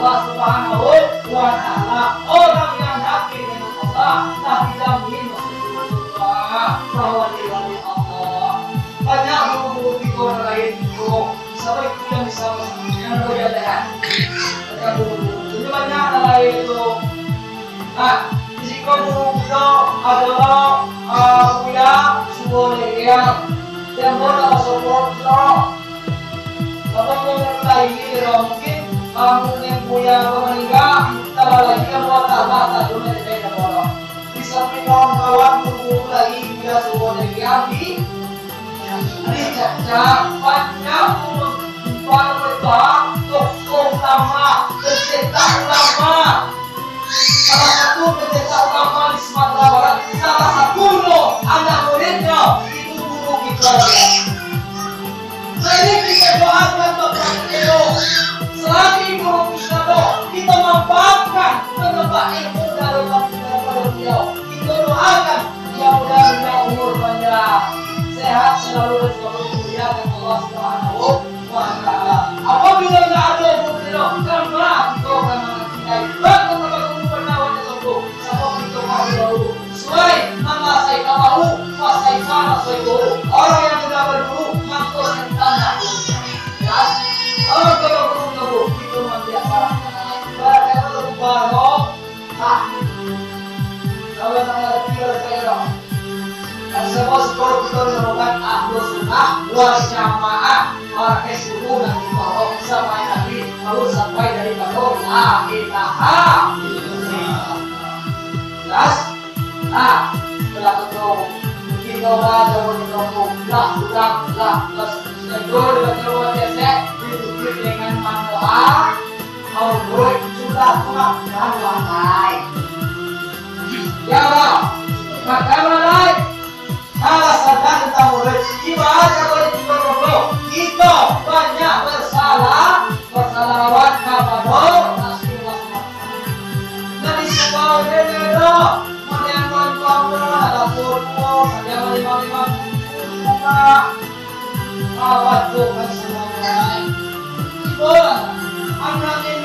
Allah Subhanahu wa Ta'ala. Orang yang yakin dengan Allah tapi jamin masuk surga bahwa dia milik Allah. Banyak guru-guru kita orang lain itu sampai itu yang bisa yang berjalan. Banyak guru-guru banyak lain itu. Nah, di sini guru itu adalah punya sebuah legian yang boleh support lo. Kalau mengenai ini mungkin kamu yang punya meninggal tambah lagi yang buat tambah satu menjadi bola. Di samping kawan-kawan guru lagi punya sebuah legian ini banyak para petang tokoh lama, pencetak lama. Salah satu pencetak lama di Sumatera Barat, salah satu anak muridnya itu guru kita. Jadi kita doakan Bapak Teo, selagi guru kita kita manfaatkan menambah ilmu dari beliau. Kita doakan mudah-mudahan umur panjang, sehat selalu dan selalu dimuliakan Allah Subhanahu wa Ta'ala. Apabila tidak ada guru beliau, karena kita akan mencintai. Bahkan kalau kamu pernah wajah sembuh, sama kita mahu sesuai nama saya kamu, saya sana saya guru. Orang yang sudah berguru mantul dan tanda. Ya, kalau guru itu membiak barang. Barang itu barang. Kalau tanya tiga saya dong. Semua sekolah kita menemukan ahlu sunnah wal jamaah pakai subuh dan dibawa sampai nanti lalu sampai dari baru la ilaha illallah. Jelas? Nah, setelah itu kita baca lah terus segur dengan keluar cesek ditutup dengan mandoa mau sudah pulang dan lantai. Ya Allah, bagaimana? Salah sadar kita murid ibadah oleh kita banyak bersalah kepada Rasulullah. Dari semua beda, menyambut kamu ada turbo, ada lima bunga, awat tuh semua orang. Ibu, anak ini